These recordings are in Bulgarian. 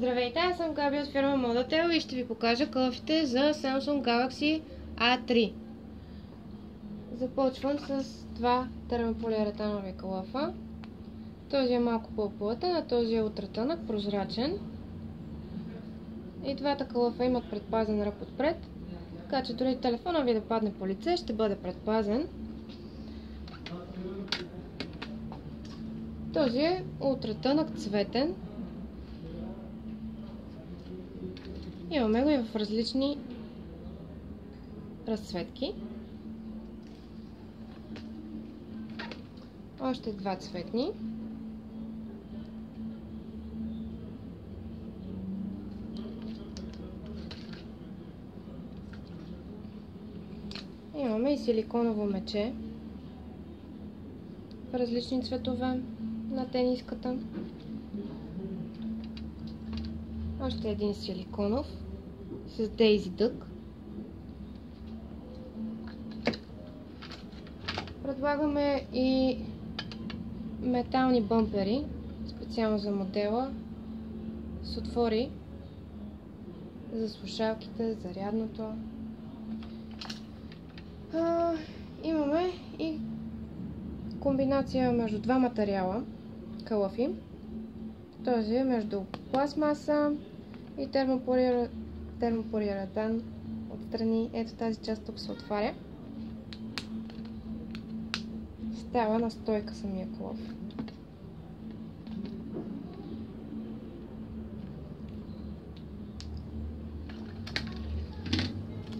Здравейте, аз съм Габи от фирма Modatel и ще ви покажа кълъфите за Samsung Galaxy A3. Започвам с два термополиуретанови кълъфа. Този е малко по-плътен, а този е ултратънък, прозрачен. И двата кълъфа имат предпазен ръб отпред, така че дори телефона ви да падне по лице, ще бъде предпазен. Този е ултратънък, цветен. Имаме го и в различни разцветки. Още два цветни. Имаме и силиконово мече в различни цветове на тениската. Още един силиконов с Daisy Duck. Предлагаме и метални бъмпери, специално за модела, с отвори за слушалките, зарядното. Имаме и комбинация между два материала, кълъфи. Този е между пластмаса и термополиуретан отстрани. Ето тази част тук се отваря. Става на стойка самия кълъф.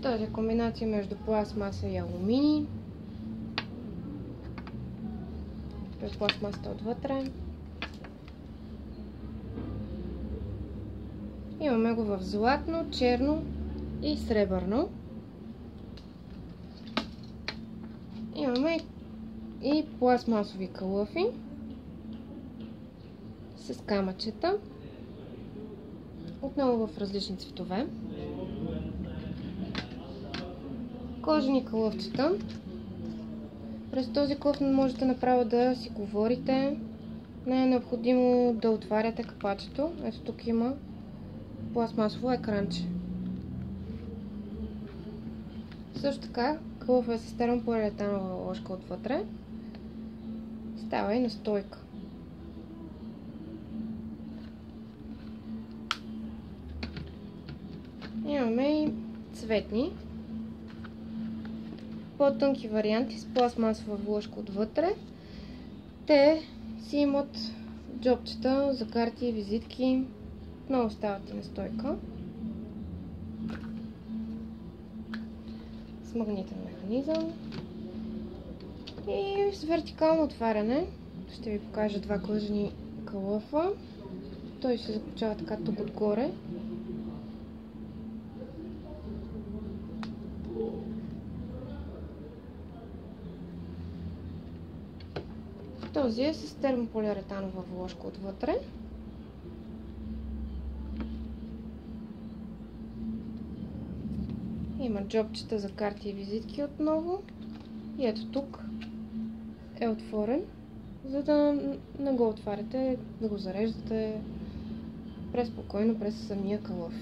Този е комбинация между пластмаса и алуминий. Без пластмасата отвътре. Имаме го в златно, черно и сребърно. Имаме и пластмасови кълъфи с камъчета. Отново в различни цветове. Кожени кълъфчета. През този кълъф можете направо да си говорите. Не е необходимо да отваряте капачето. Ето тук има пластмасово екранче. Също така, кълъфът е с термополиуретанова ложка отвътре. Става и на стойка. Имаме и цветни. По-тънки варианти с пластмасова ложка отвътре. Те си имат джобчета за карти и визитки. Отново стават и на стойка. С магнитен механизъм. И с вертикално отваряне. Ще ви покажа два кожени кълъфа. Той се заключава така тук отгоре. Този е с термополиуретанова вложка отвътре. Има джобчета за карти и визитки отново. И ето тук е отворен, за да не го отваряте, да го зареждате преспокойно през самия кълъф.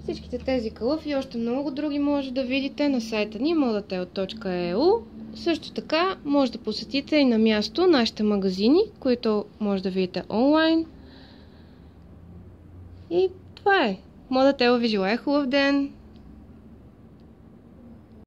Всичките тези кълъфи и още много други може да видите на сайта ни modatel.eu. Също така може да посетите и на място нашите магазини, които може да видите онлайн. И това е. Modatel ви желая хубав ден!